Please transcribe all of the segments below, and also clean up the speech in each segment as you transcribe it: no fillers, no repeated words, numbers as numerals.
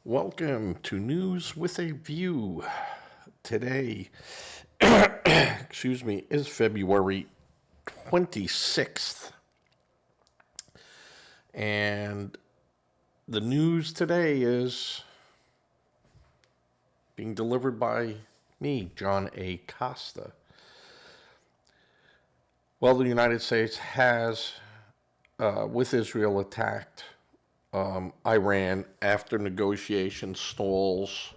Welcome to News with a View. Today, is February 26th. And the news today is being delivered by me, John A. Costa. Well, the United States has, with Israel, attacked Iran after negotiation stalls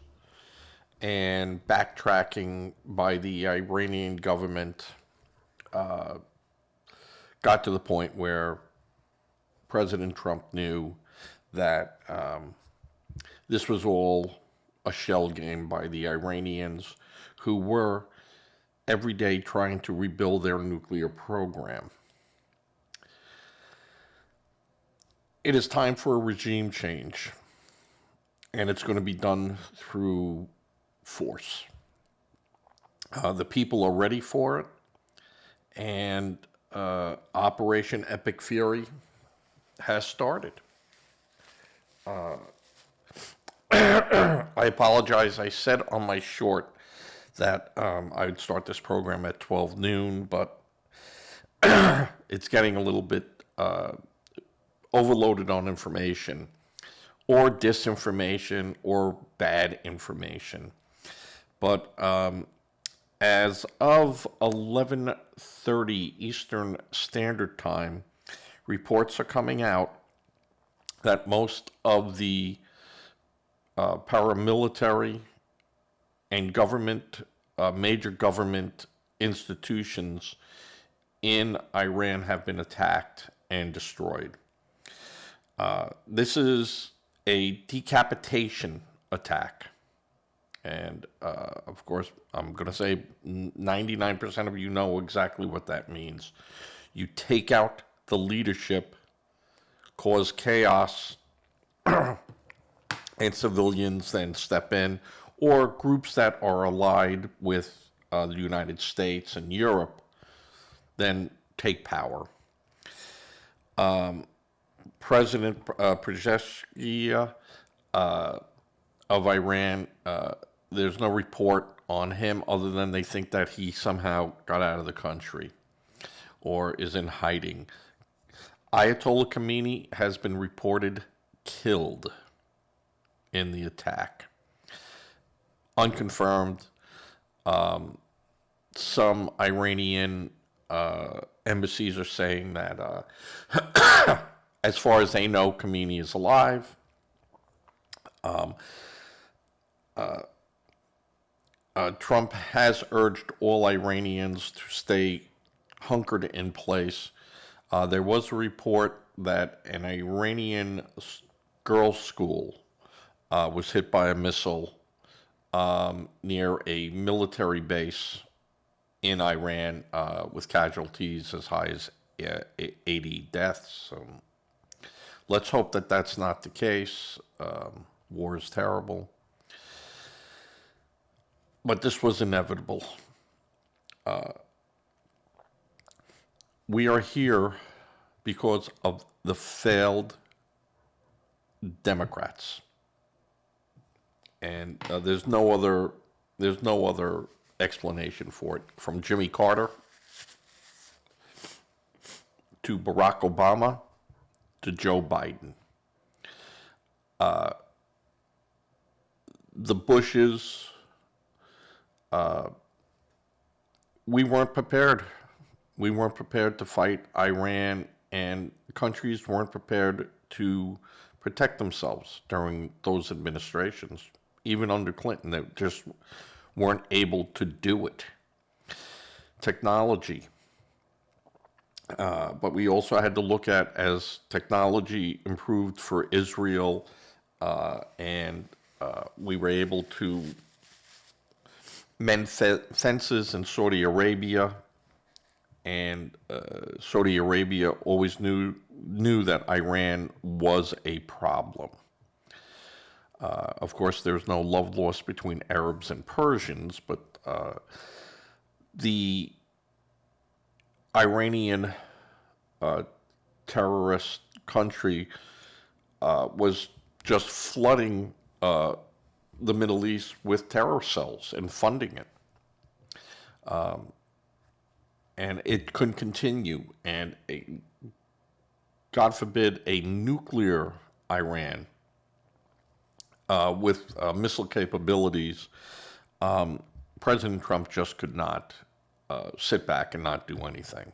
and backtracking by the Iranian government got to the point where President Trump knew that this was all a shell game by the Iranians, who were every day trying to rebuild their nuclear program. It is time for a regime change, and it's going to be done through force. The people are ready for it, and Operation Epic Fury has started. I apologize. I said on my short that I would start this program at 12 noon, but it's getting a little bit overloaded on information, or disinformation, or bad information. But as of 11:30 Eastern Standard Time, reports are coming out that most of the paramilitary and major government institutions in Iran have been attacked and destroyed. This is a decapitation attack. And, of course, I'm going to say 99% of you know exactly what that means. You take out the leadership, cause chaos, and civilians then step in, or groups that are allied with the United States and Europe then take power. President Pezeshkian of Iran, there's no report on him other than they think that he somehow got out of the country or is in hiding. Ayatollah Khamenei has been reported killed in the attack. Unconfirmed. Some Iranian embassies are saying that as far as they know, Khamenei is alive. Trump has urged all Iranians to stay hunkered in place. There was a report that an Iranian girls' school was hit by a missile near a military base in Iran with casualties as high as 80 deaths. Let's hope that that's not the case. War is terrible. But this was inevitable. We are here because of the failed Democrats. And there's no other explanation for it. From Jimmy Carter to Barack Obama to Joe Biden. The Bushes, we weren't prepared. We weren't prepared to fight Iran, and countries weren't prepared to protect themselves during those administrations. Even under Clinton, they just weren't able to do it. Technology. But we also had to look at, as technology improved for Israel, and we were able to mend fences in Saudi Arabia, and Saudi Arabia always knew that Iran was a problem. Of course, there's no love lost between Arabs and Persians, but the Iranian terrorist country was just flooding the Middle East with terror cells and funding it. And it couldn't continue. And God forbid, a nuclear Iran with missile capabilities, President Trump just could not sit back and not do anything.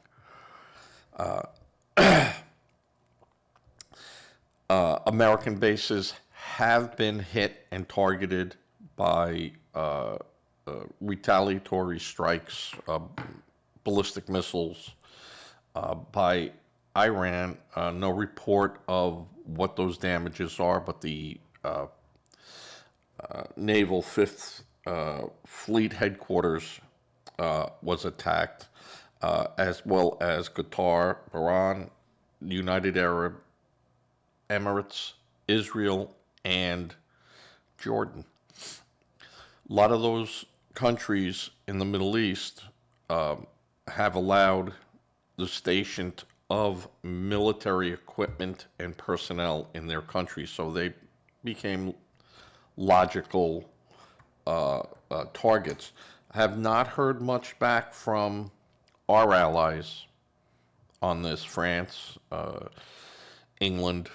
American bases have been hit and targeted by retaliatory strikes, ballistic missiles by Iran. No report of what those damages are, but the Naval Fifth Fleet headquarters was attacked, as well as Qatar, Bahrain, United Arab Emirates, Israel, and Jordan. A lot of those countries in the Middle East have allowed the station of military equipment and personnel in their country, so they became logical targets. I have not heard much back from our allies on this: France, England,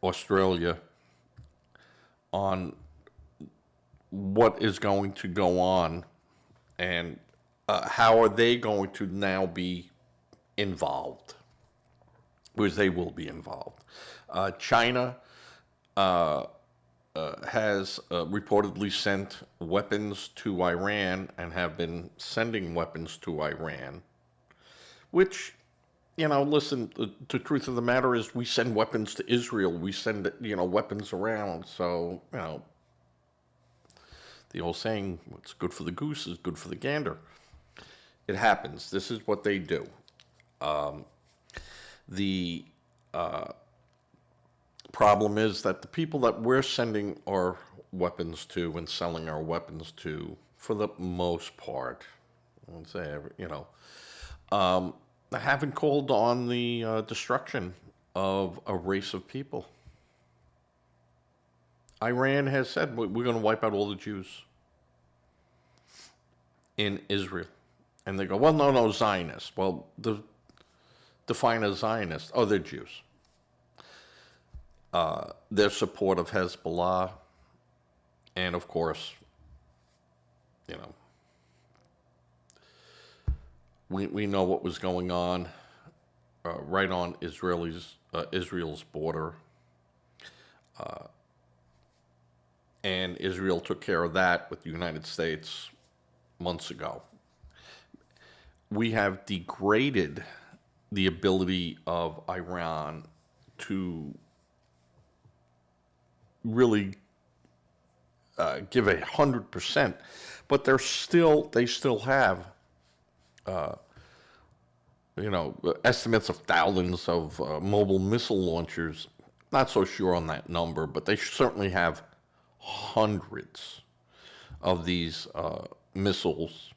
Australia, on what is going to go on and how are they going to now be involved, because they will be involved. China has reportedly sent weapons to Iran and have been sending weapons to Iran, which, listen, the truth of the matter is we send weapons to Israel. We send, weapons around. So, the old saying, what's good for the goose is good for the gander. It happens. This is what they do. The problem is that the people that we're sending our weapons to and selling our weapons to, for the most part, I won't say every, haven't called on the destruction of a race of people. Iran has said, we're going to wipe out all the Jews in Israel. And they go, well, no, Zionists. Well, define a Zionist. Oh, they're Jews. Their support of Hezbollah. And, of course, we know what was going on right on Israel's border. And Israel took care of that with the United States months ago. We have degraded the ability of Iran to really give 100%, but they still have estimates of thousands of mobile missile launchers. Not so sure on that number, but they certainly have hundreds of these missiles.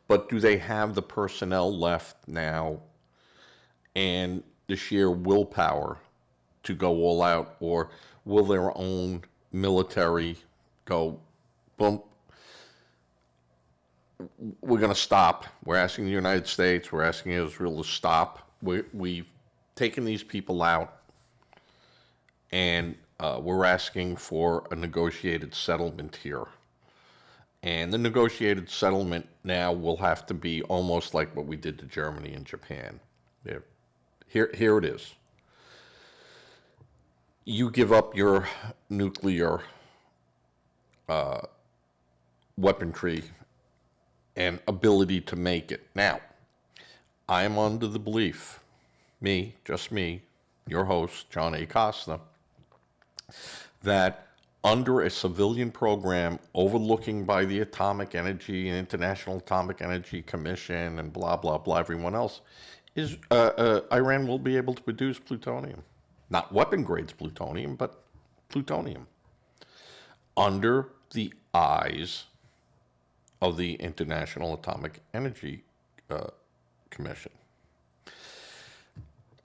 But do they have the personnel left now and the sheer willpower to go all out, or will their own military go, boom, we're going to stop. We're asking the United States, we're asking Israel to stop. We've taken these people out, and we're asking for a negotiated settlement here. And the negotiated settlement now will have to be almost like what we did to Germany and Japan. Here it is. You give up your nuclear weaponry and ability to make it. Now, I am under the belief, just me, your host, John A. Costa, that under a civilian program overlooking by the Atomic Energy and International Atomic Energy Commission and blah, blah, blah, everyone else, is Iran will be able to produce plutonium. Not weapon grades plutonium, but plutonium. Under the eyes of the International Atomic Energy Commission.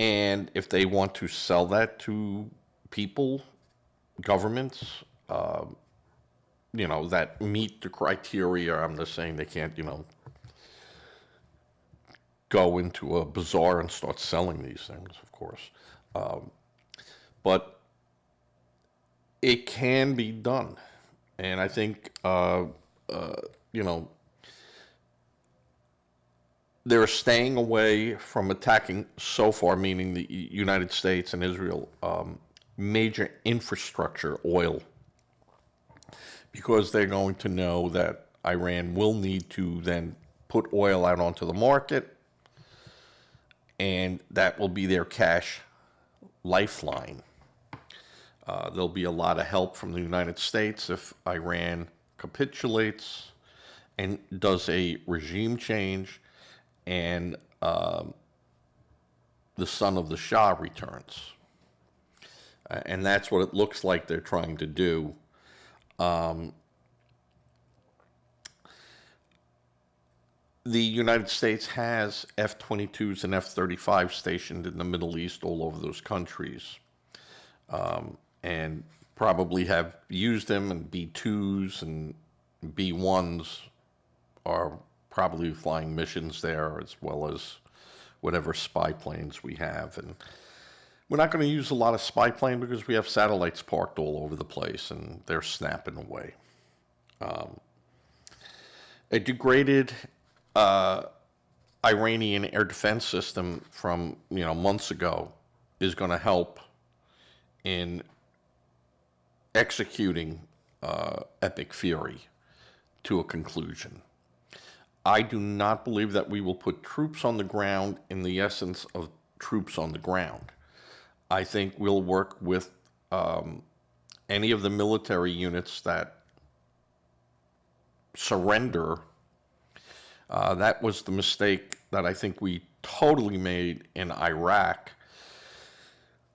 And if they want to sell that to people, governments, that meet the criteria, I'm just saying they can't, go into a bazaar and start selling these things, of course. But it can be done. And I think, they're staying away from attacking so far, meaning the United States and Israel, major infrastructure, oil, because they're going to know that Iran will need to then put oil out onto the market, and that will be their cash lifeline. There'll be a lot of help from the United States if Iran capitulates and does a regime change, and the son of the Shah returns. And that's what it looks like they're trying to do. The United States has F-22s and F-35 stationed in the Middle East, all over those countries, and probably have used them, and B-2s and B-1s are probably flying missions there, as well as whatever spy planes we have. And we're not going to use a lot of spy plane because we have satellites parked all over the place, and they're snapping away. A degraded Iranian air defense system from months ago is going to help in executing Epic Fury to a conclusion. I do not believe that we will put troops on the ground in the essence of troops on the ground. I think we'll work with any of the military units that surrender. That was the mistake that I think we totally made in Iraq.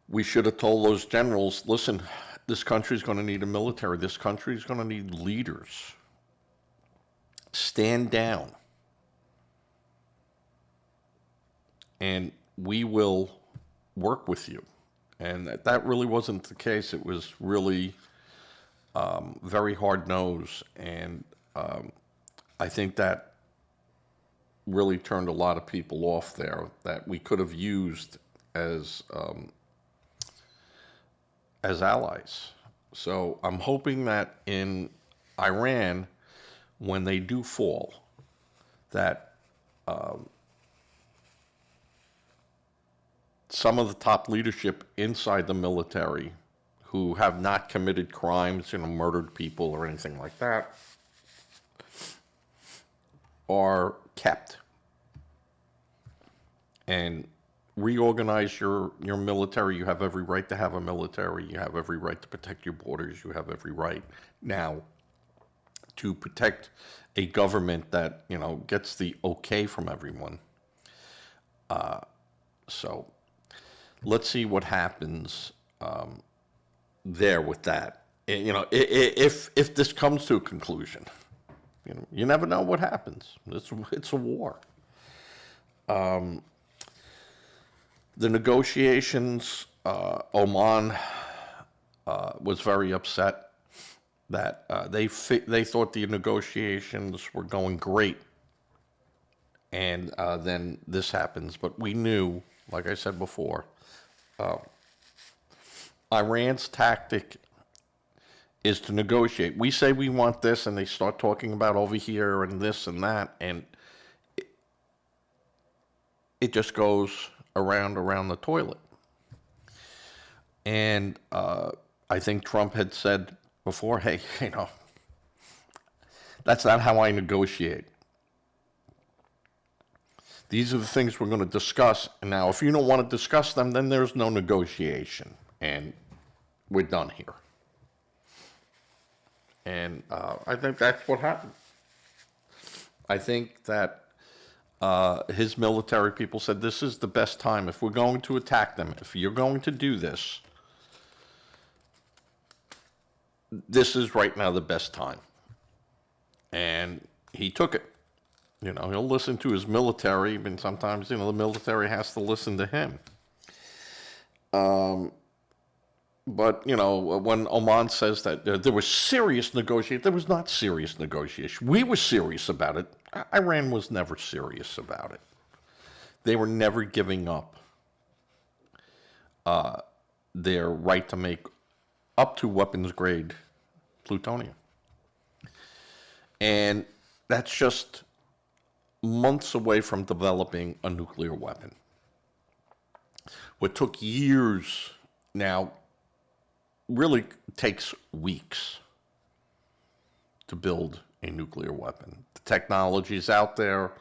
We should have told those generals, listen, this country's going to need a military. This country's going to need leaders. Stand down. And we will work with you. And that really wasn't the case. It was really very hard-nosed. And I think that really turned a lot of people off there that we could have used as allies. So I'm hoping that in Iran, when they do fall, that some of the top leadership inside the military who have not committed crimes, murdered people or anything like that, are kept. And reorganize your military. You have every right to have a military. You have every right to protect your borders. You have every right now to protect a government that, gets the okay from everyone. So let's see what happens there with that. If this comes to a conclusion, you never know what happens. It's a war. The negotiations, Oman was very upset that they thought the negotiations were going great, and then this happens. But we knew, like I said before, Iran's tactic is to negotiate. We say we want this, and they start talking about over here and this and that, and it just goes around the toilet. And I think Trump had said before, hey, that's not how I negotiate. These are the things we're going to discuss. And now, if you don't want to discuss them, then there's no negotiation. And we're done here. And I think that's what happened. I think that his military people said, this is the best time. If we're going to attack them, if you're going to do this, this is right now the best time. And he took it. He'll listen to his military, and sometimes, the military has to listen to him. But, when Oman says that there was serious negotiation, there was not serious negotiation. We were serious about it. Iran was never serious about it. They were never giving up their right to make up to weapons grade plutonium. And that's just months away from developing a nuclear weapon. What took years now really takes weeks to build a nuclear weapon. The technology is out there.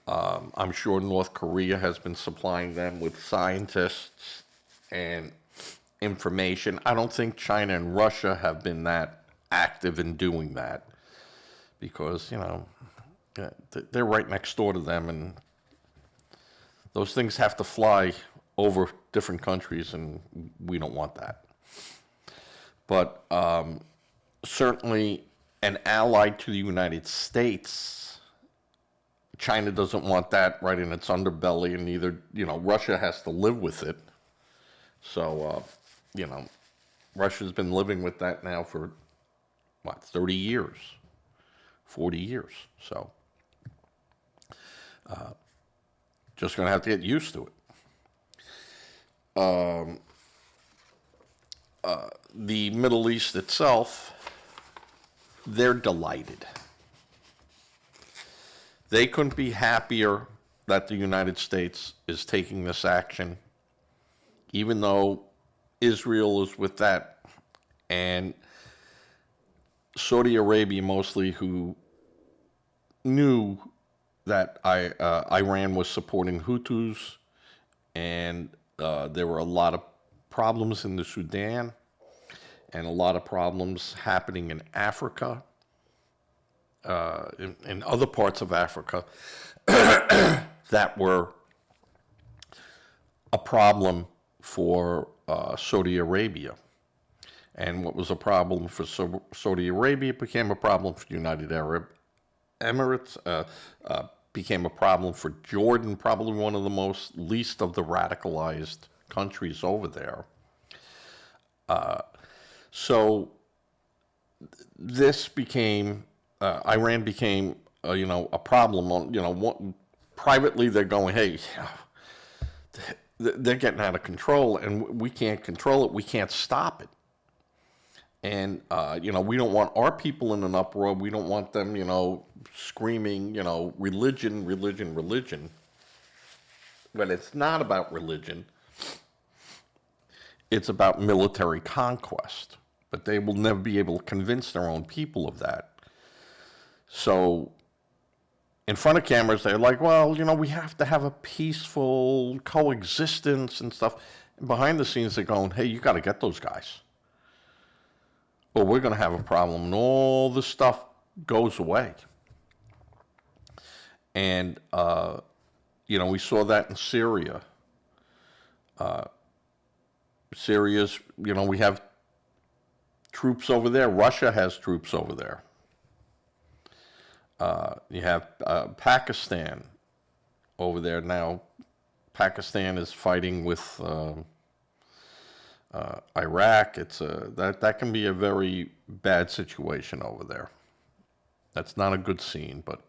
I'm sure North Korea has been supplying them with scientists and information. I don't think China and Russia have been that active in doing that because, they're right next door to them, and those things have to fly over different countries, and we don't want that. But certainly an ally to the United States, China doesn't want that right in its underbelly, and neither, Russia has to live with it. So, Russia's been living with that now for, 30 years, 40 years. So, just going to have to get used to it. The Middle East itself, they're delighted. They couldn't be happier that the United States is taking this action, even though Israel is with that, and Saudi Arabia mostly, who knew that Iran was supporting Hutus, and there were a lot of problems in the Sudan, and a lot of problems happening in Africa, in other parts of Africa, that were a problem for Saudi Arabia. And what was a problem for Saudi Arabia became a problem for the United Arab Emirates, became a problem for Jordan, probably one of the least of the radicalized countries over there. So this became, Iran became, a problem. Privately they're going, hey, they're getting out of control, and we can't control it. We can't stop it. And, we don't want our people in an uproar. We don't want them, screaming, religion, religion, religion. But it's not about religion. It's about military conquest. But they will never be able to convince their own people of that. So, in front of cameras, they're like, well, we have to have a peaceful coexistence and stuff. And behind the scenes, they're going, hey, you got to get those guys, or we're going to have a problem, and all this stuff goes away. And, we saw that in Syria. Syria's, we have troops over there. Russia has troops over there. You have Pakistan over there now. Pakistan is fighting with Iraq. That can be a very bad situation over there. That's not a good scene, but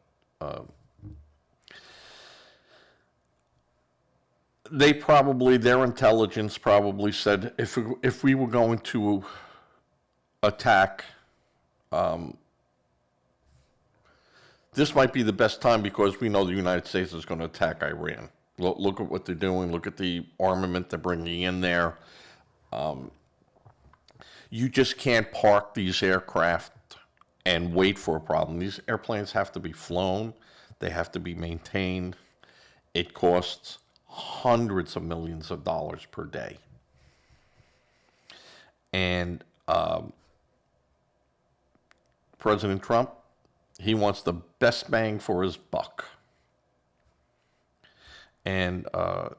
their intelligence probably said if we were going to attack, this might be the best time because we know the United States is going to attack Iran. Look at what they're doing. Look at the armament they're bringing in there. You just can't park these aircraft and wait for a problem. These airplanes have to be flown. They have to be maintained. It costs hundreds of millions of dollars per day. And President Trump, he wants the best bang for his buck. And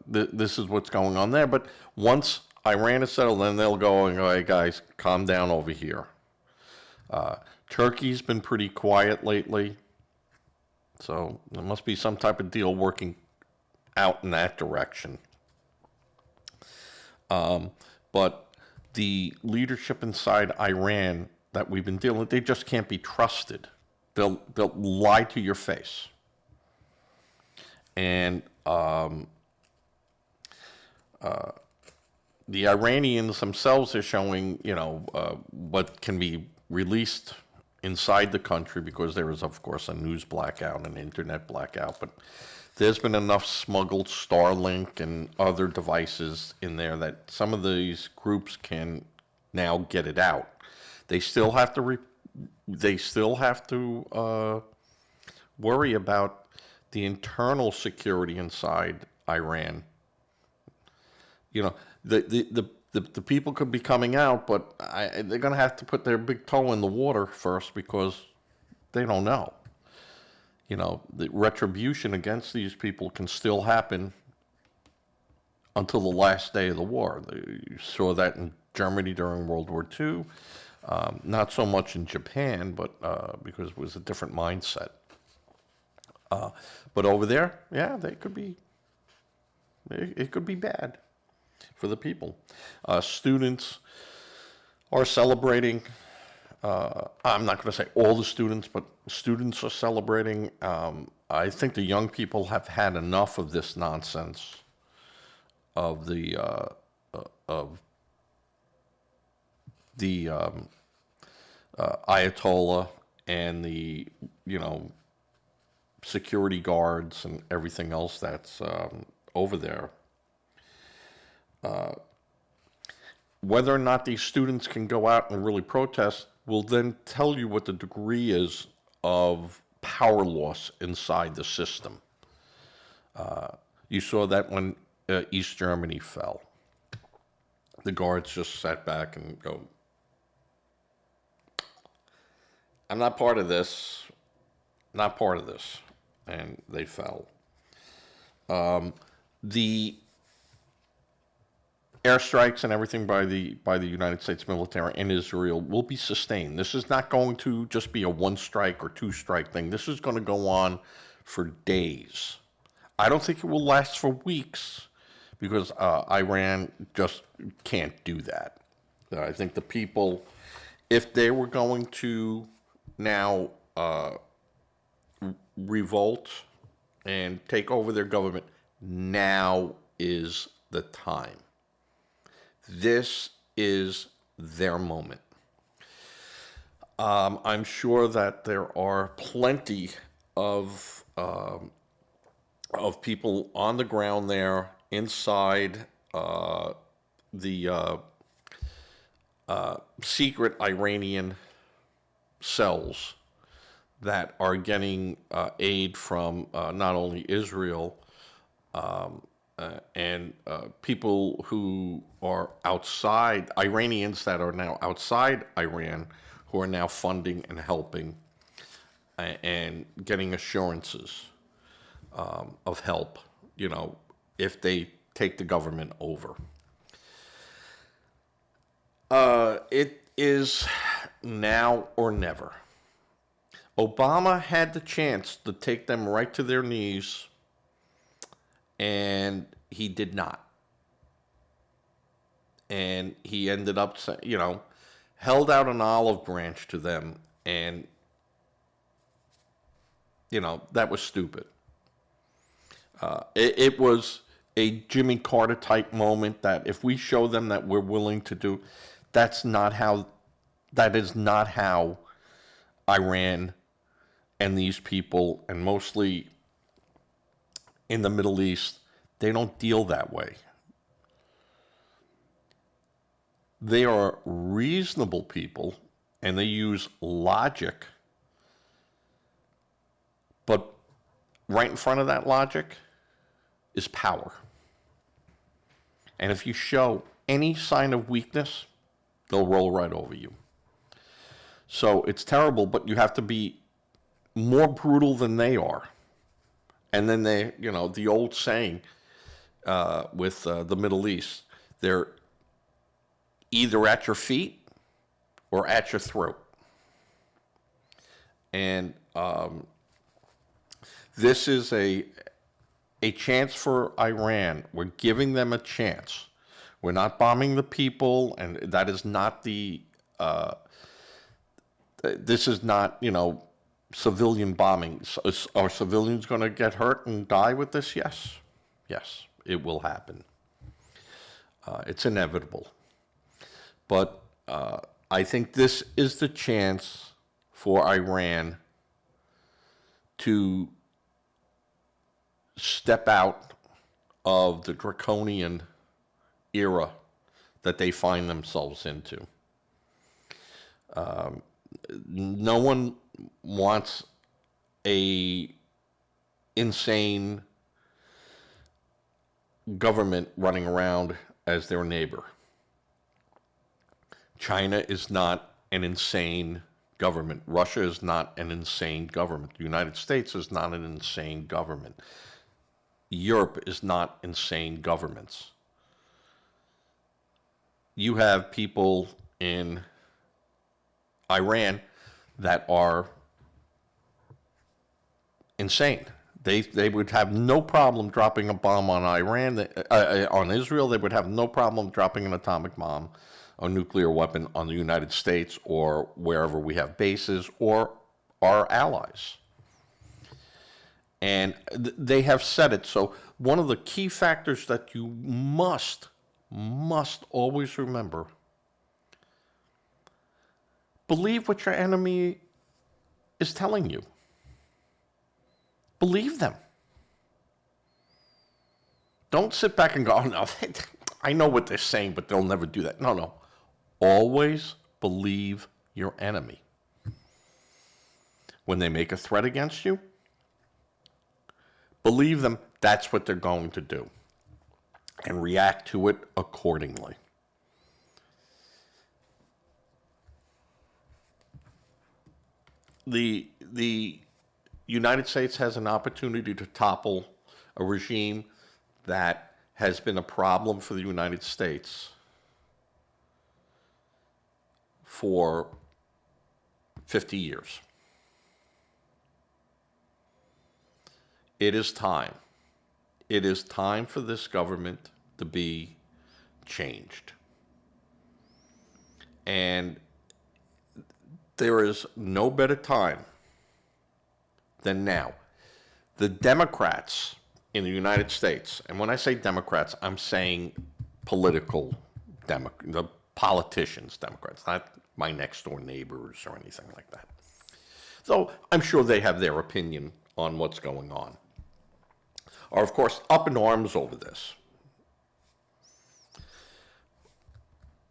this is what's going on there. But once Iran is settled, then they'll go, all right, guys, calm down over here. Turkey's been pretty quiet lately. So there must be some type of deal working out in that direction. But the leadership inside Iran that we've been dealing with, they just can't be trusted. They'll lie to your face. And the Iranians themselves are showing, what can be released inside the country, because there is, of course, a news blackout and internet blackout. But there's been enough smuggled Starlink and other devices in there that some of these groups can now get it out. They still have to worry about the internal security inside Iran. You know, the people could be coming out, but they're going to have to put their big toe in the water first, because they don't know. The retribution against these people can still happen until the last day of the war. You saw that in Germany during World War II. Not so much in Japan, but because it was a different mindset. But over there, yeah, it could be bad for the people. Students are celebrating. I'm not going to say all the students, but students are celebrating. I think the young people have had enough of this nonsense of the Ayatollah and the security guards and everything else that's over there. Whether or not these students can go out and really protest will then tell you what the degree is of power loss inside the system. You saw that when East Germany fell. The guards just sat back and go, I'm not part of this, not part of this. And they fell. The airstrikes and everything by the United States military in Israel will be sustained. This is not going to just be a one strike or two strike thing. This is going to go on for days. I don't think it will last for weeks, because Iran just can't do that. I think the people, if they were going to now revolt and take over their government, now is the time. This is their moment. I'm sure that there are plenty of people on the ground there inside the secret Iranian cells that are getting aid from not only Israel and people who are outside, Iranians that are now outside Iran, who are now funding and helping and getting assurances of help, if they take the government over. It is now or never. Obama had the chance to take them right to their knees, and he did not. And he ended up, held out an olive branch to them, and, that was stupid. It was a Jimmy Carter type moment that if we show them that we're willing to do, that is not how Iran and these people, and mostly in the Middle East, they don't deal that way. They are reasonable people, and they use logic, but right in front of that logic is power. And if you show any sign of weakness, they'll roll right over you. So it's terrible, but you have to be more brutal than they are. And then they, the old saying with the Middle East, they're either at your feet or at your throat. And this is a chance for Iran. We're giving them a chance. We're not bombing the people, and that is not this is not, civilian bombing. Are civilians going to get hurt and die with this? Yes. Yes, it will happen. It's inevitable. But I think this is the chance for Iran to step out of the draconian era that they find themselves into. No one wants a insane government running around as their neighbor. China is not an insane government. Russia is not an insane government. The United States is not an insane government. Europe is not insane governments. You have people in Iran that are insane. They would have no problem dropping a bomb on on Israel. They would have no problem dropping an atomic bomb, a nuclear weapon on the United States or wherever we have bases or our allies. And they have said it. So one of the key factors that you must always remember: believe what your enemy is telling you. Believe them. Don't sit back and go, oh, no, I know what they're saying, but they'll never do that. No. Always believe your enemy. When they make a threat against you, believe them. That's what they're going to do. And react to it accordingly. The United States has an opportunity to topple a regime that has been a problem for the United States for 50 years. It is time. It is time for this government to be changed. And there is no better time than now. The Democrats in the United States, and when I say Democrats, I'm saying the politicians, Democrats, not my next door neighbors or anything like that. So I'm sure they have their opinion on what's going on, are of course up in arms over this.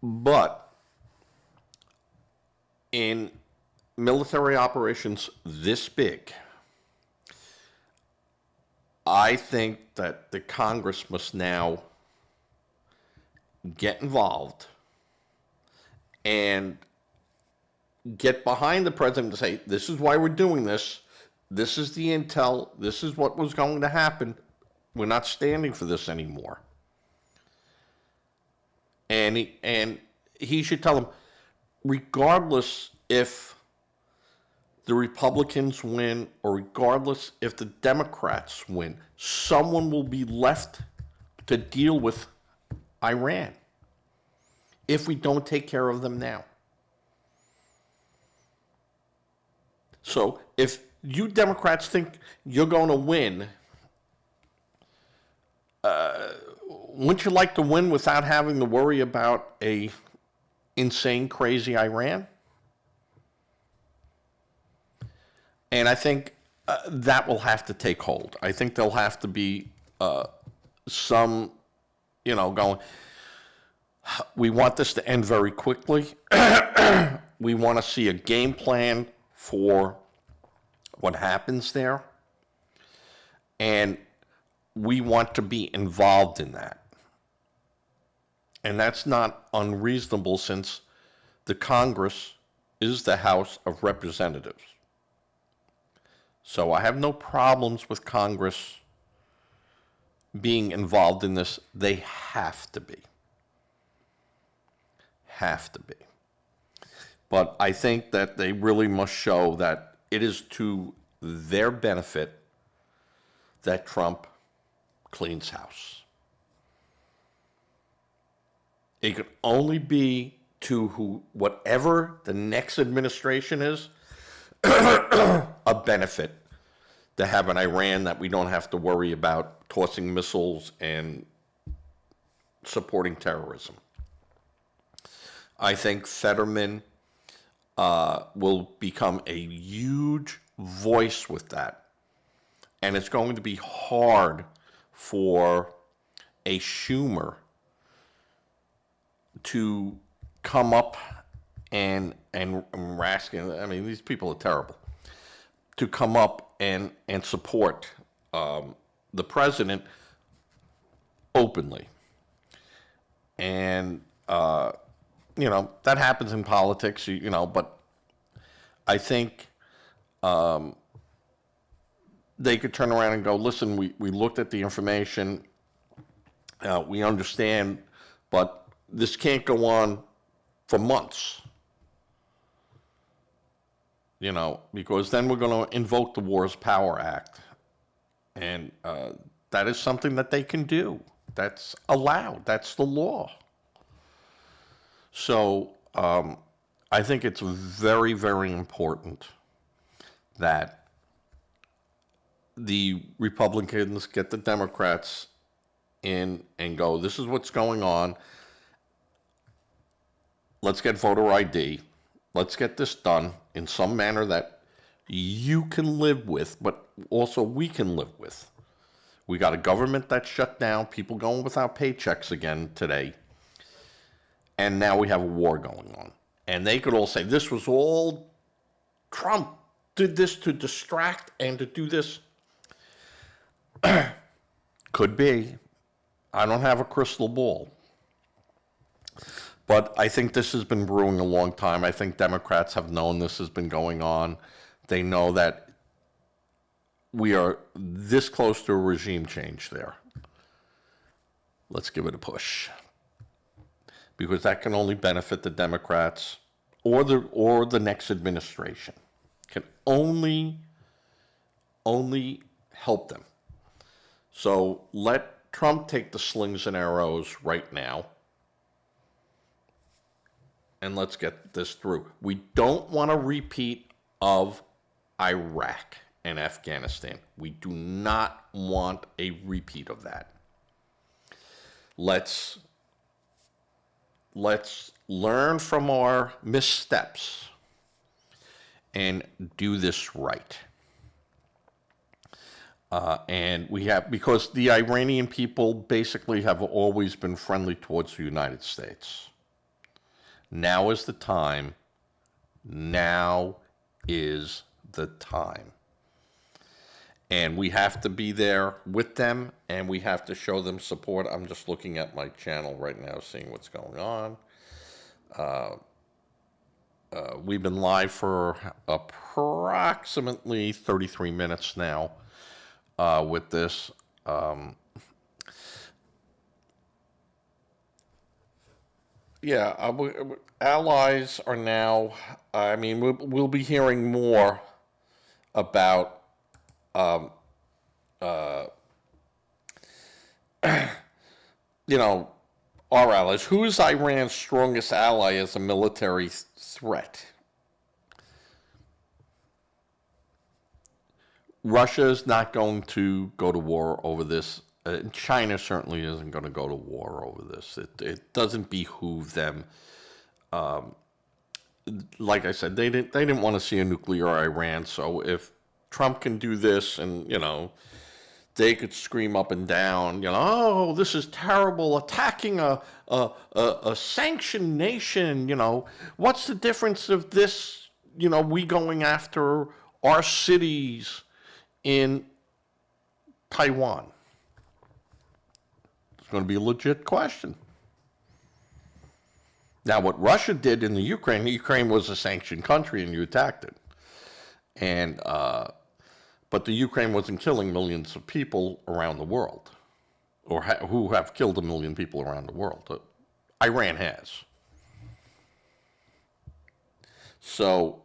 But in military operations this big, I think that the Congress must now get involved and get behind the president to say, this is why we're doing this. This is the intel. This is what was going to happen. We're not standing for this anymore. And he should tell them, regardless if the Republicans win or regardless if the Democrats win, someone will be left to deal with Iran if we don't take care of them now. So if you Democrats think you're going to win, wouldn't you like to win without having to worry about a insane, crazy Iran? And I think that will have to take hold. I think there'll have to be some, going, we want this to end very quickly. We want to see a game plan for what happens there. And we want to be involved in that. And that's not unreasonable since the Congress is the House of Representatives. So I have no problems with Congress being involved in this. They have to be. Have to be. But I think that they really must show that it is to their benefit that Trump cleans house. It could only be to whatever the next administration is, a benefit to have an Iran that we don't have to worry about tossing missiles and supporting terrorism. I think Fetterman will become a huge voice with that. And it's going to be hard for a Schumer to come up and Raskin, I mean, these people are terrible, to come up and support the president openly. And, that happens in politics, but I think they could turn around and go, listen, we looked at the information, we understand, but this can't go on for months. Because then we're going to invoke the Wars Power Act. And that is something that they can do. That's allowed. That's the law. So I think it's very, very important that the Republicans get the Democrats in and go, this is what's going on. Let's get voter ID. Let's get this done in some manner that you can live with, but also we can live with. We got a government that's shut down, people going without paychecks again today, and now we have a war going on. And they could all say, this was all Trump did this to distract and to do this. Could be. I don't have a crystal ball. But I think this has been brewing a long time. I think Democrats have known this has been going on. They know that we are this close to a regime change there. Let's give it a push. Because that can only benefit the Democrats or the next administration. Can only help them. So let Trump take the slings and arrows right now. And let's get this through. We don't want a repeat of Iraq and Afghanistan. We do not want a repeat of that. Let's learn from our missteps and do this right. And we have, because the Iranian people basically have always been friendly towards the United States. Now is the time. Now is the time. And we have to be there with them, and we have to show them support. I'm just looking at my channel right now, seeing what's going on. We've been live for approximately 33 minutes now with this. Allies are now, we'll be hearing more about our allies. Who is Iran's strongest ally as a military threat? Russia is not going to go to war over this. China certainly isn't going to go to war over this. It doesn't behoove them. Like I said, they didn't want to see a nuclear Iran. So if Trump can do this, and they could scream up and down, oh, this is terrible, attacking a sanctioned nation. What's the difference of this? We going after our cities in Taiwan. It's going to be a legit question. Now, what Russia did in the Ukraine was a sanctioned country, and you attacked it. And but the Ukraine wasn't killing millions of people around the world, or who have killed 1 million people around the world. Iran has. So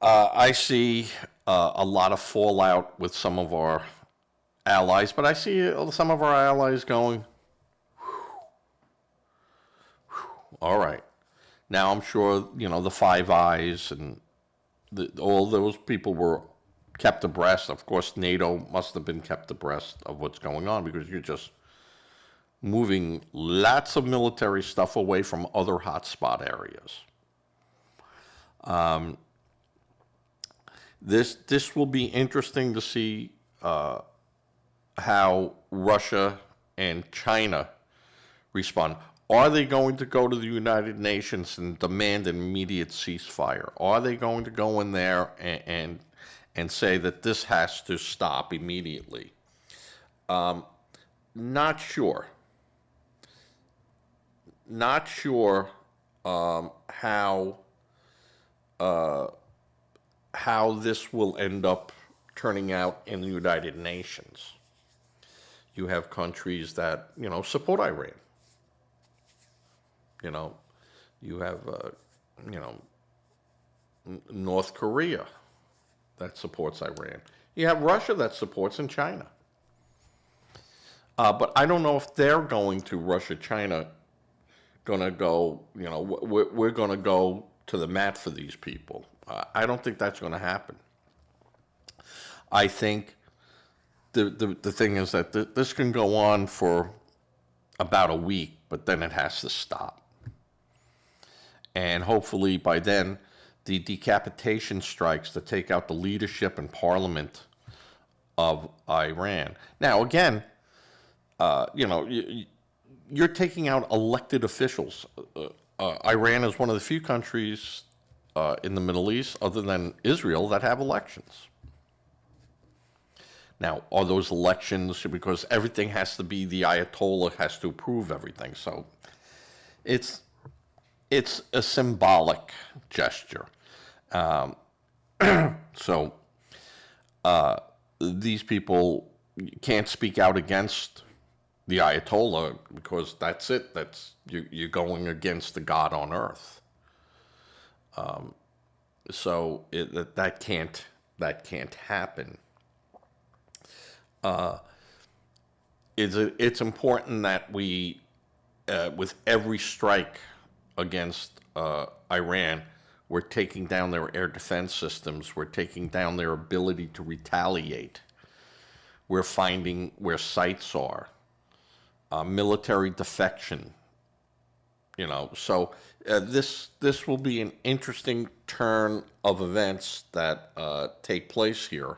I see a lot of fallout with some of our allies, but I see some of our allies going, all right. Now I'm sure, the Five Eyes and all those people were kept abreast. Of course, NATO must have been kept abreast of what's going on because you're just moving lots of military stuff away from other hotspot areas. This will be interesting to see how Russia and China respond. Are they going to go to the United Nations and demand an immediate ceasefire? Are they going to go in there and say that this has to stop immediately? Not sure. Not sure how this will end up turning out in the United Nations. You have countries that support Iran. You have North Korea that supports Iran. You have Russia that supports in China. But I don't know if they're going to Russia, China, going to go, we're going to go to the mat for these people. I don't think that's going to happen. I think the thing is that this can go on for about a week, but then it has to stop. And hopefully by then, the decapitation strikes to take out the leadership and parliament of Iran. Now, again, you're taking out elected officials. Iran is one of the few countries in the Middle East, other than Israel, that have elections. Now, are those elections, because everything has to be, the Ayatollah has to approve everything. So it's a symbolic gesture. So these people can't speak out against the Ayatollah because that's it. You're going against the God on earth. So that can't happen. It's important that we, with every strike against Iran, we're taking down their air defense systems. We're taking down their ability to retaliate. We're finding where sites are, military defection. So this will be an interesting turn of events that take place here.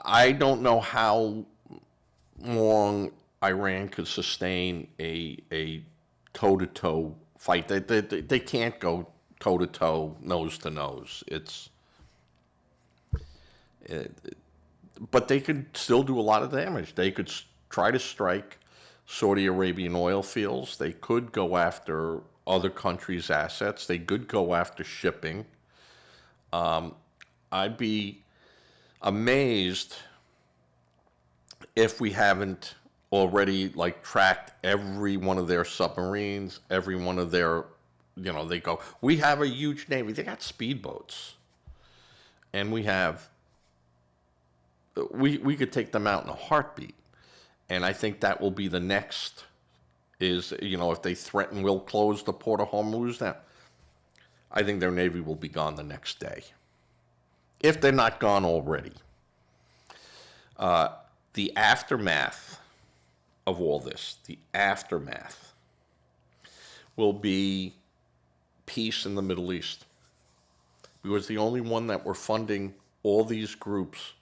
I don't know how long Iran could sustain a toe-to-toe fight. They can't go toe-to-toe, nose-to-nose. But they could still do a lot of damage. They could try to strike Saudi Arabian oil fields. They could go after other countries' assets. They could go after shipping. I'd be amazed if we haven't already tracked every one of their submarines, every one of their, they go, we have a huge navy. They got speedboats, and we could take them out in a heartbeat. And I think that will be the next is, if they threaten we'll close the port of Hormuz now, I think their navy will be gone the next day, if they're not gone already. The aftermath of all this, will be peace in the Middle East. Because the only one that we're funding all these groups,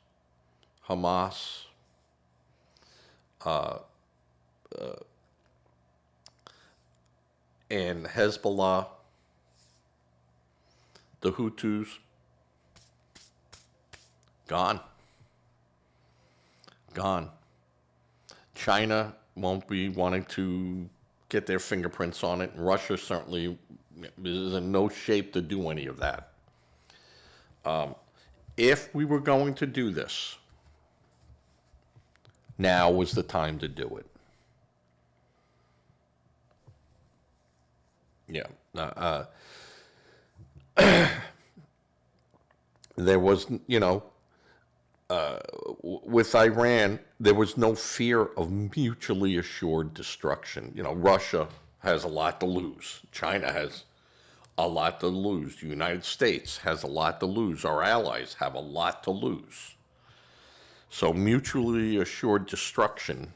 Hamas, and Hezbollah, the Hutus, gone. China won't be wanting to get their fingerprints on it, and Russia certainly is in no shape to do any of that. If we were going to do this, now was the time to do it. Yeah. There was, with Iran, there was no fear of mutually assured destruction. You know, Russia has a lot to lose. China has a lot to lose. The United States has a lot to lose. Our allies have a lot to lose. So mutually assured destruction,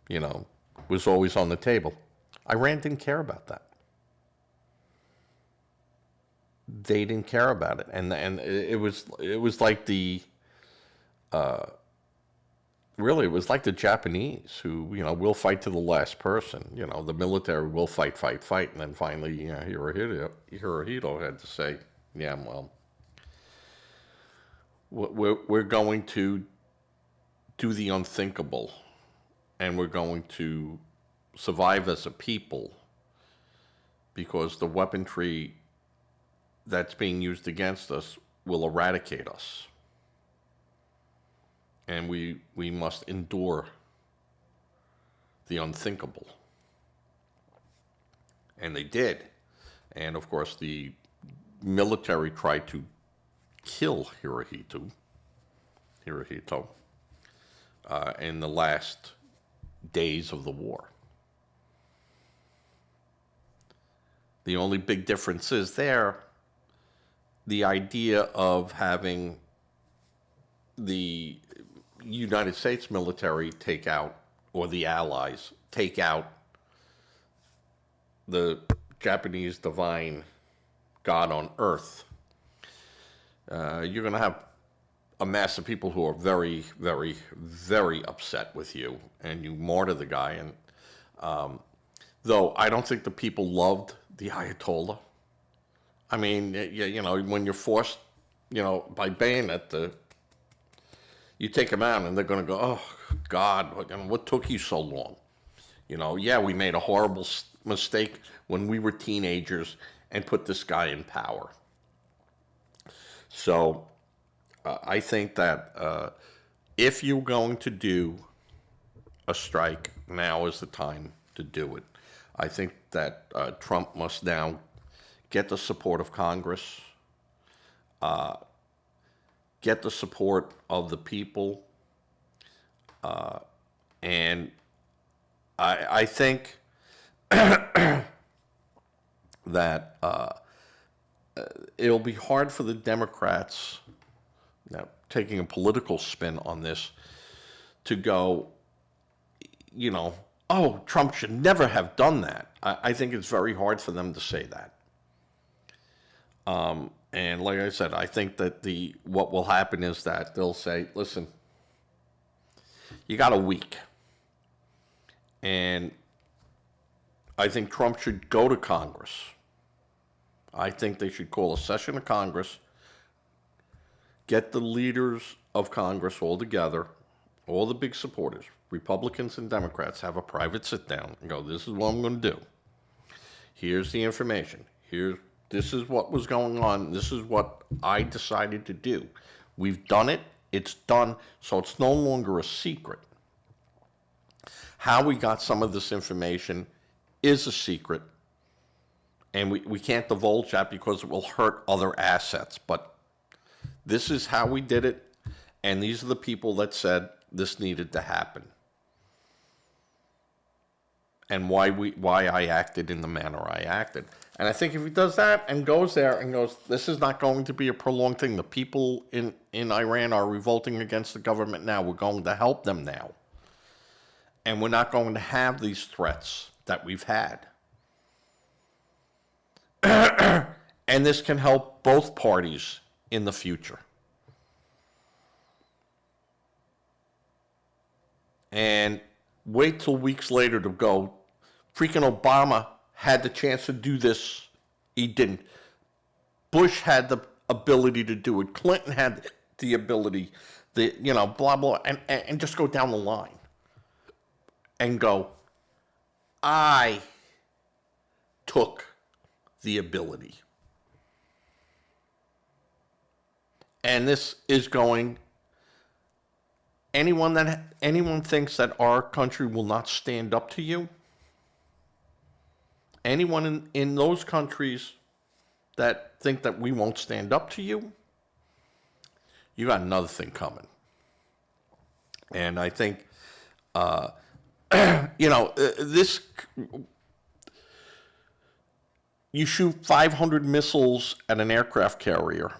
you know, was always on the table. Iran didn't care about that. They didn't care about it, and it was like the really, it was like the Japanese who, you know, will fight to the last person. You know, the military will fight, fight, fight, and then finally, you know, Hirohito had to say, yeah, well, we're going to do the unthinkable, and we're going to survive as a people because the weaponry that's being used against us will eradicate us. And we must endure the unthinkable. And they did. And of course, the military tried to kill Hirohito in the last days of the war. The only big difference is there, the idea of having the United States military take out, or the Allies take out, the Japanese divine God on earth. You're going to have a mass of people who are very, very, very upset with you, and you martyr the guy. And though I don't think the people loved the Ayatollah. I mean, you know, when you're forced, you know, by bayonet, you take them out, and they're going to go, oh, God, what took you so long? You know, yeah, we made a horrible mistake when we were teenagers and put this guy in power. So I think that if you're going to do a strike, now is the time to do it. I think that Trump must now get the support of Congress, get the support of the people, and I think that it'll be hard for the Democrats, now taking a political spin on this, to go, you know, oh, Trump should never have done that. I think it's very hard for them to say that. And like I said, I think that what will happen is that they'll say, listen, you got a week. And I think Trump should go to Congress. I think they should call a session of Congress, get the leaders of Congress all together, all the big supporters, Republicans and Democrats, have a private sit down and go, this is what I'm going to do. Here's the information. This is what was going on. This is what I decided to do. We've done it. It's done. So it's no longer a secret. How we got some of this information is a secret. And we can't divulge that because it will hurt other assets. But this is how we did it. And these are the people that said this needed to happen. And why I acted in the manner I acted. And I think if he does that and goes there and goes, this is not going to be a prolonged thing. The people in Iran are revolting against the government now. We're going to help them now. And we're not going to have these threats that we've had. And this can help both parties in the future. And wait till weeks later to go, freaking Obama had the chance to do this. He didn't. Bush had the ability to do it. Clinton had the ability, blah, blah, and just go down the line. And go, I took the ability. And this is going, anyone thinks that our country will not stand up to you, anyone in those countries that think that we won't stand up to you, you got another thing coming. And I think, this, you shoot 500 missiles at an aircraft carrier,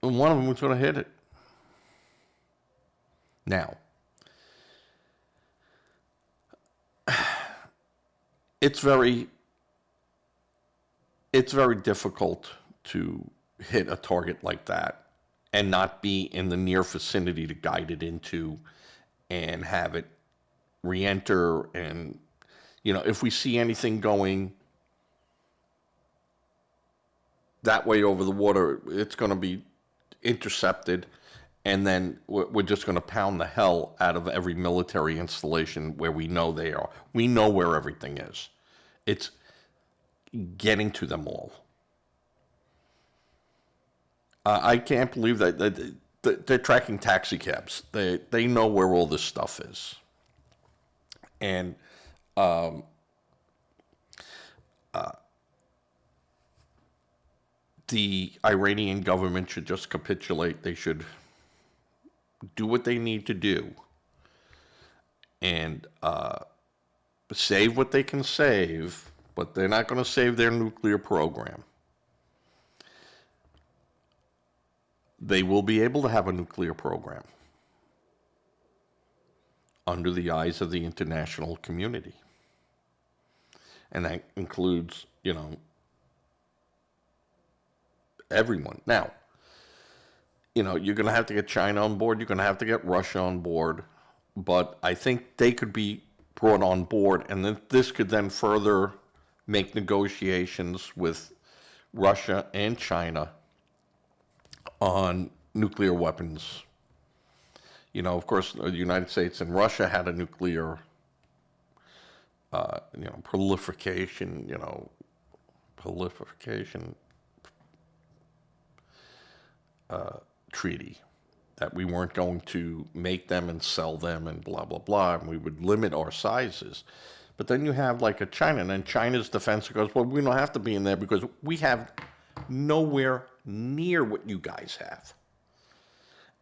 and one of them was going to hit it. Now, it's very difficult to hit a target like that and not be in the near vicinity to guide it into and have it re-enter. And, if we see anything going that way over the water, it's going to be intercepted. And then we're just going to pound the hell out of every military installation where we know they are. We know where everything is. It's getting to them all. I can't believe that they're tracking taxi cabs. They know where all this stuff is. And the Iranian government should just capitulate. They should do what they need to do and save what they can save, but they're not going to save their nuclear program. They will be able to have a nuclear program under the eyes of the international community. And that includes, everyone. Now, you're going to have to get China on board. You're going to have to get Russia on board. But I think they could be brought on board. And then this could then further make negotiations with Russia and China on nuclear weapons. Of course, the United States and Russia had a nuclear, proliferation treaty, that we weren't going to make them and sell them and blah, blah, blah, and we would limit our sizes. But then you have like a China, and then China's defense goes, well, we don't have to be in there because we have nowhere near what you guys have.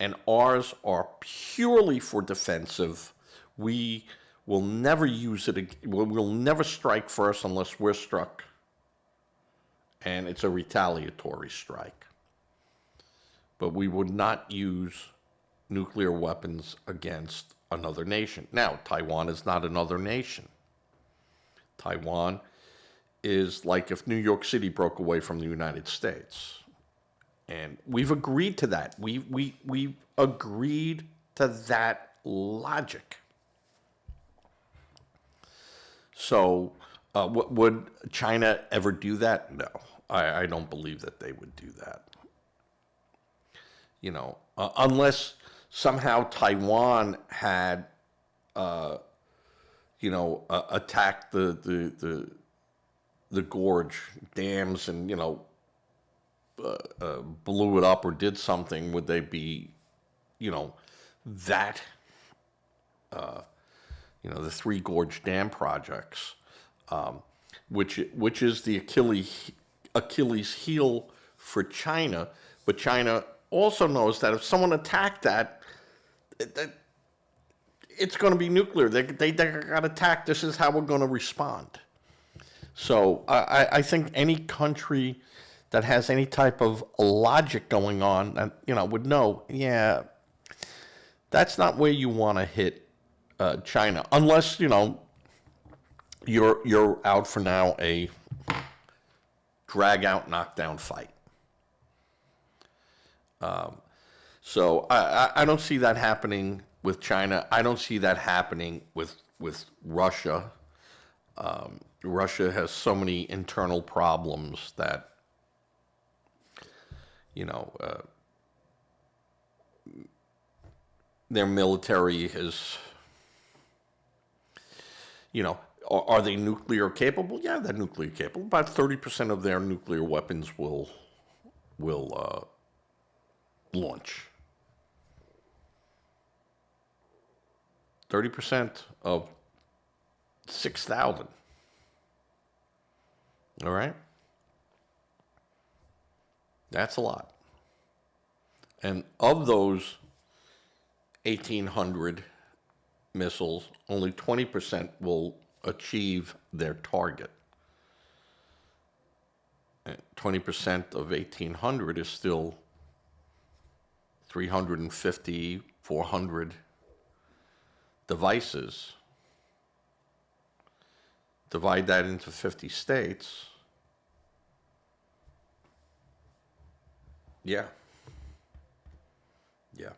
And ours are purely for defensive. We will never use it. We'll never strike first unless we're struck. And it's a retaliatory strike. But we would not use nuclear weapons against another nation. Now, Taiwan is not another nation. Taiwan is like if New York City broke away from the United States. And we've agreed to that. We've agreed to that logic. So, would China ever do that? No, I don't believe that they would do that. Unless somehow Taiwan had, attacked the gorge dams and blew it up or did something, would they be, that, the Three Gorge Dam projects, which is the Achilles heel for China, but China also knows that if someone attacked that it's going to be nuclear. They got attacked. This is how we're going to respond. So I think any country that has any type of logic going on, would know, yeah, that's not where you want to hit China, unless you're out for now a drag out, knockdown fight. So I don't see that happening with China. I don't see that happening with Russia. Russia has so many internal problems that, their military has, are they nuclear capable? Yeah, they're nuclear capable. About 30% of their nuclear weapons will launch. 30% of 6,000. All right? That's a lot. And of those 1,800 missiles, only 20% will achieve their target. 20% of 1,800 is still 350, 400 devices. Divide that into 50 states. Yeah. Yeah.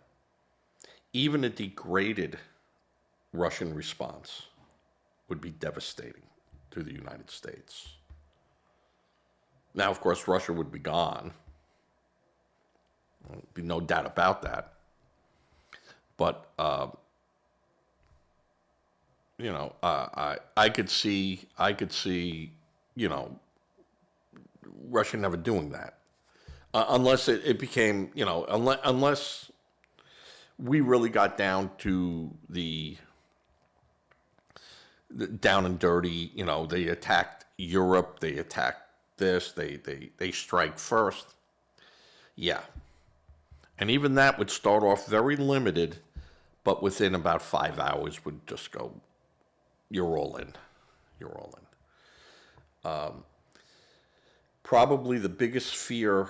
Even a degraded Russian response would be devastating to the United States. Now, of course, Russia would be gone. There'd be no doubt about that. But, I could see, Russia never doing that. Unless it became, unless we really got down to the down and dirty, they attacked Europe, they attacked this, they strike first. Yeah. And even that would start off very limited, but within about 5 hours would just go, you're all in. You're all in. Probably the biggest fear,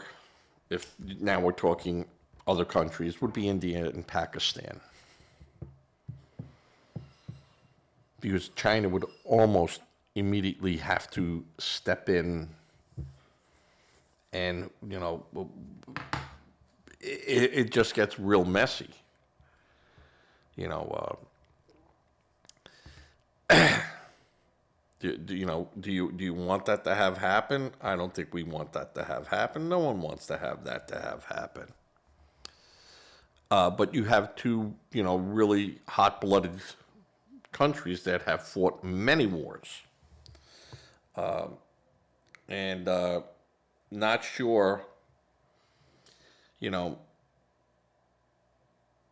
if now we're talking other countries, would be India and Pakistan. Because China would almost immediately have to step in and, it just gets real messy. Do you want that to have happen? I don't think we want that to have happen. No one wants to have that to have happen. But you have two, really hot-blooded countries that have fought many wars. And not sure, now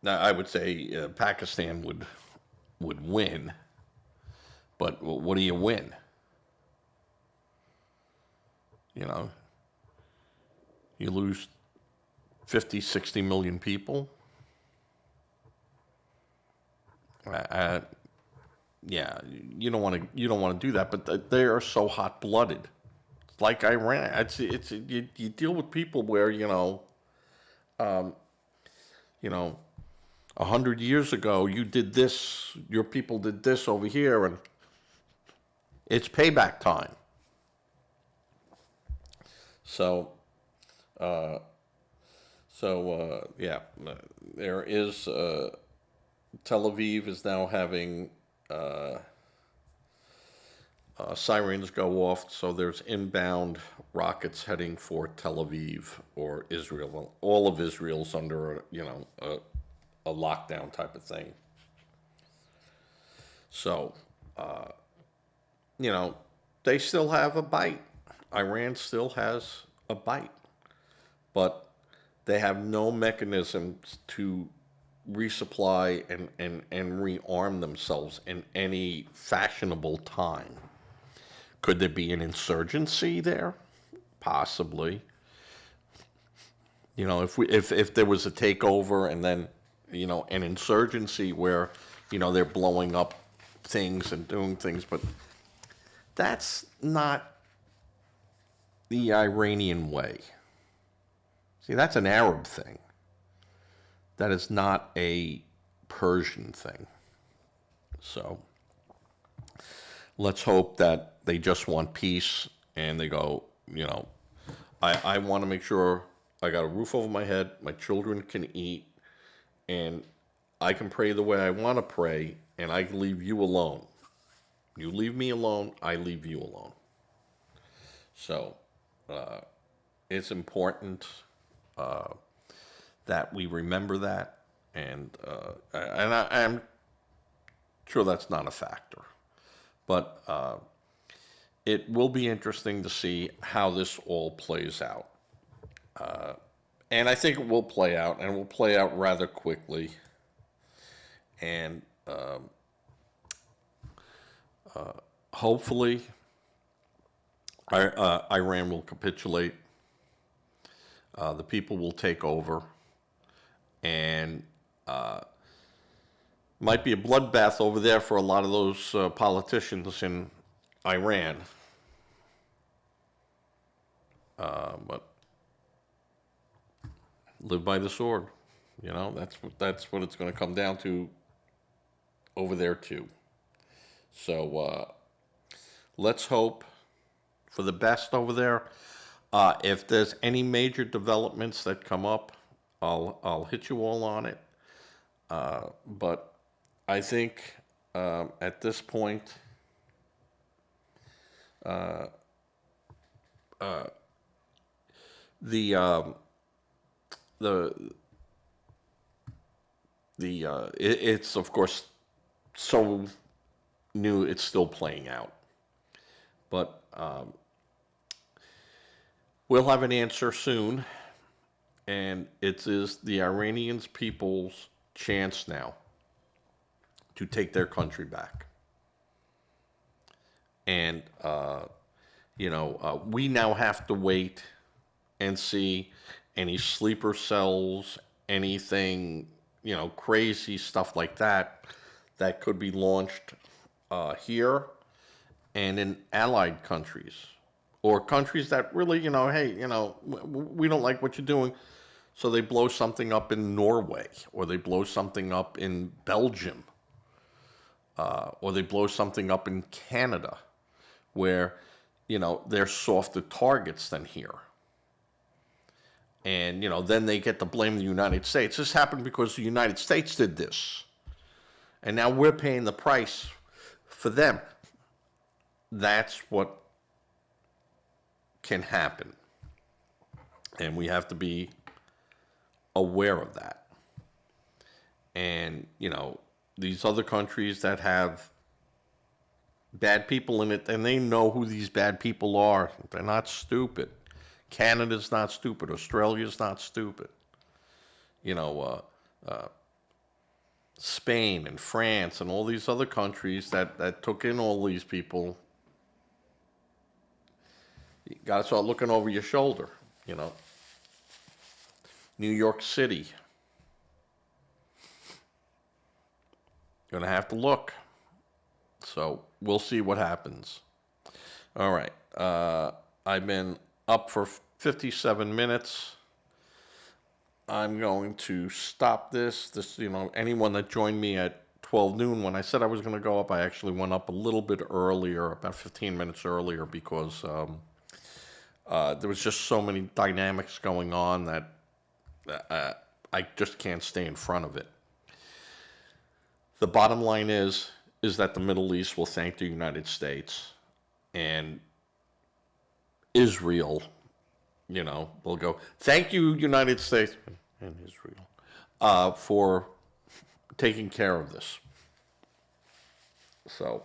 I would say Pakistan would win, but what do you win? You lose 50, 60 million people. Yeah, you don't want to do that, but they are so hot-blooded. It's like Iran. You deal with people where 100 years ago you did this, your people did this over here, and it's payback time. So, yeah, there is Tel Aviv is now having sirens go off, so there's inbound rockets heading for Tel Aviv or Israel. All of Israel's under a lockdown type of thing. So, they still have a bite. Iran still has a bite, but they have no mechanisms to resupply and rearm themselves in any fashionable time. Could there be an insurgency there? Possibly. If there was a takeover and then an insurgency where they're blowing up things and doing things, but that's not the Iranian way. See, that's an Arab thing. That is not a Persian thing. So let's hope that they just want peace and they go, I want to make sure I got a roof over my head, my children can eat, and I can pray the way I want to pray, and I leave you alone. You leave me alone, I leave you alone. So it's important that we remember that, and I'm sure that's not a factor, but it will be interesting to see how this all plays out, and I think it will play out, and it will play out rather quickly, and hopefully Iran will capitulate. The people will take over, and might be a bloodbath over there for a lot of those politicians in Iran. But live by the sword. That's what it's going to come down to over there too. So let's hope for the best over there. If there's any major developments that come up, I'll hit you all on it. But I think at this point, the it's of course so new, it's still playing out. But we'll have an answer soon, and it is the Iranians people's chance now to take their country back. And we now have to wait and see any sleeper cells, anything, crazy stuff like that could be launched here and in allied countries, or countries that really, hey, we don't like what you're doing, so they blow something up in Norway, or they blow something up in Belgium, or they blow something up in Canada, where, they're softer targets than here. And, then they get to blame the United States. This happened because the United States did this. And now we're paying the price for them. That's what can happen. And we have to be aware of that. And, these other countries that have bad people in it, and they know who these bad people are. They're not stupid. Canada's not stupid. Australia's not stupid. Spain and France and all these other countries that took in all these people, you got to start looking over your shoulder, New York City. Going to have to look. So we'll see what happens. All right. I've been up for 57 minutes. I'm going to stop this. Anyone that joined me at 12 noon, when I said I was going to go up, I actually went up a little bit earlier, about 15 minutes earlier, because there was just so many dynamics going on that I just can't stay in front of it. The bottom line is that the Middle East will thank the United States, and Israel, will go, thank you, United States and Israel, for taking care of this. So,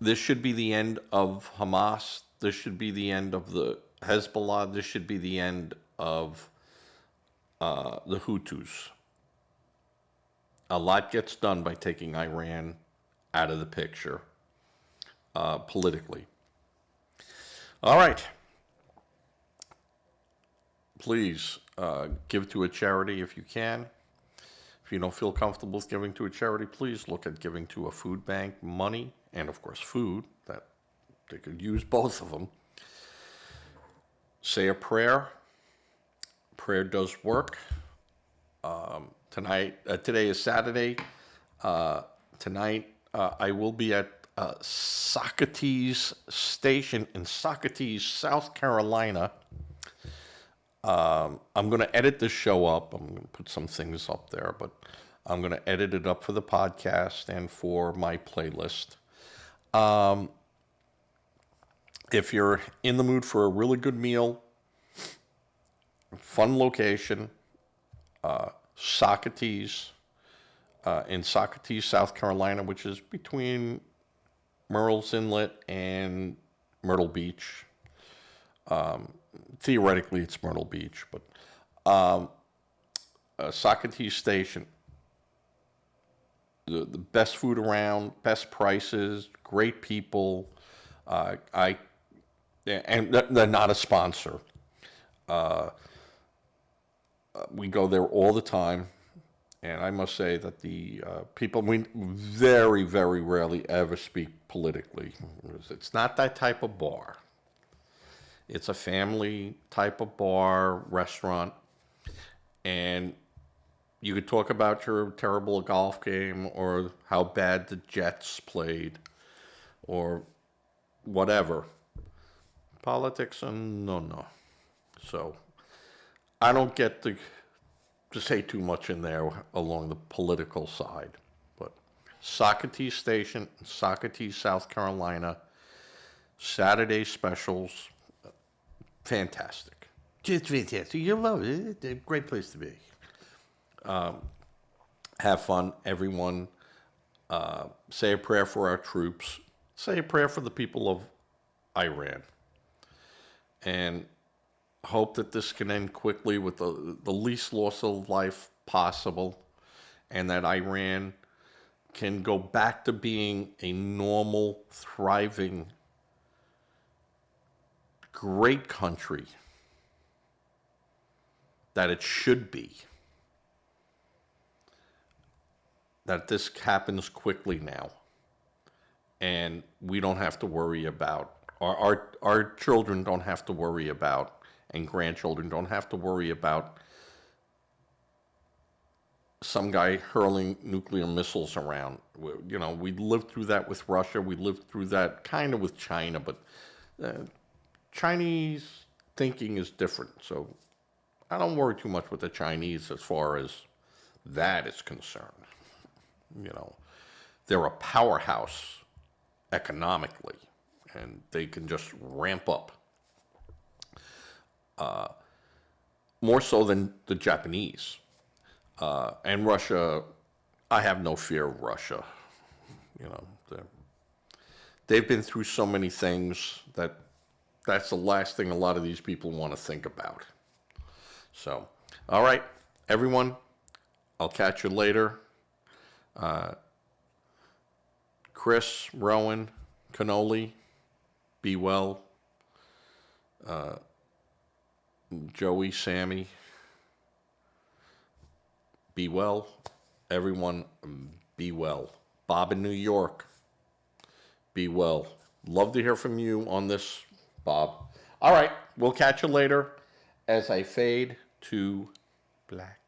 this should be the end of Hamas. This should be the end of the Hezbollah. This should be the end of the Hutus. A lot gets done by taking Iran out of the picture politically. All right. Please give to a charity if you can. If you don't feel comfortable with giving to a charity, please look at giving to a food bank, money, and of course food. That they could use both of them. Say a prayer. Prayer does work. Today is Saturday. Tonight I will be at Socrates Station in Socrates, South Carolina. I'm going to edit this show up. I'm going to put some things up there, but I'm going to edit it up for the podcast and for my playlist. If you're in the mood for a really good meal, fun location, Socrates, in Socrates, South Carolina, which is between Murrells Inlet and Myrtle Beach. Theoretically, it's Myrtle Beach, but Socrates Station, the best food around, best prices, great people. I Yeah, and they're not a sponsor. We go there all the time, and I must say that the people, we very, very rarely ever speak politically. It's not that type of bar. It's a family type of bar, restaurant, and you could talk about your terrible golf game or how bad the Jets played or whatever. Politics, no, no. So I don't get to say too much in there along the political side. But Socrates Station, Socrates, South Carolina, Saturday specials, fantastic. Just fantastic. You love it. It's a great place to be. Have fun, everyone. Say a prayer for our troops. Say a prayer for the people of Iran. And hope that this can end quickly with the least loss of life possible, and that Iran can go back to being a normal, thriving, great country that it should be. That this happens quickly now, and we don't have to worry about, our children don't have to worry about, and grandchildren don't have to worry about some guy hurling nuclear missiles around. You know, we lived through that with Russia. We lived through that kind of with China, but Chinese thinking is different. So I don't worry too much with the Chinese as far as that is concerned. You know, they're a powerhouse economically, and they can just ramp up. More so than the Japanese. And Russia, I have no fear of Russia. You know, they've been through so many things that that's the last thing a lot of these people want to think about. So, all right, everyone, I'll catch you later. Chris, Rowan, Cannoli, be well. Joey, Sammy, be well. Everyone, be well. Bob in New York, be well. Love to hear from you on this, Bob. All right, we'll catch you later as I fade to black.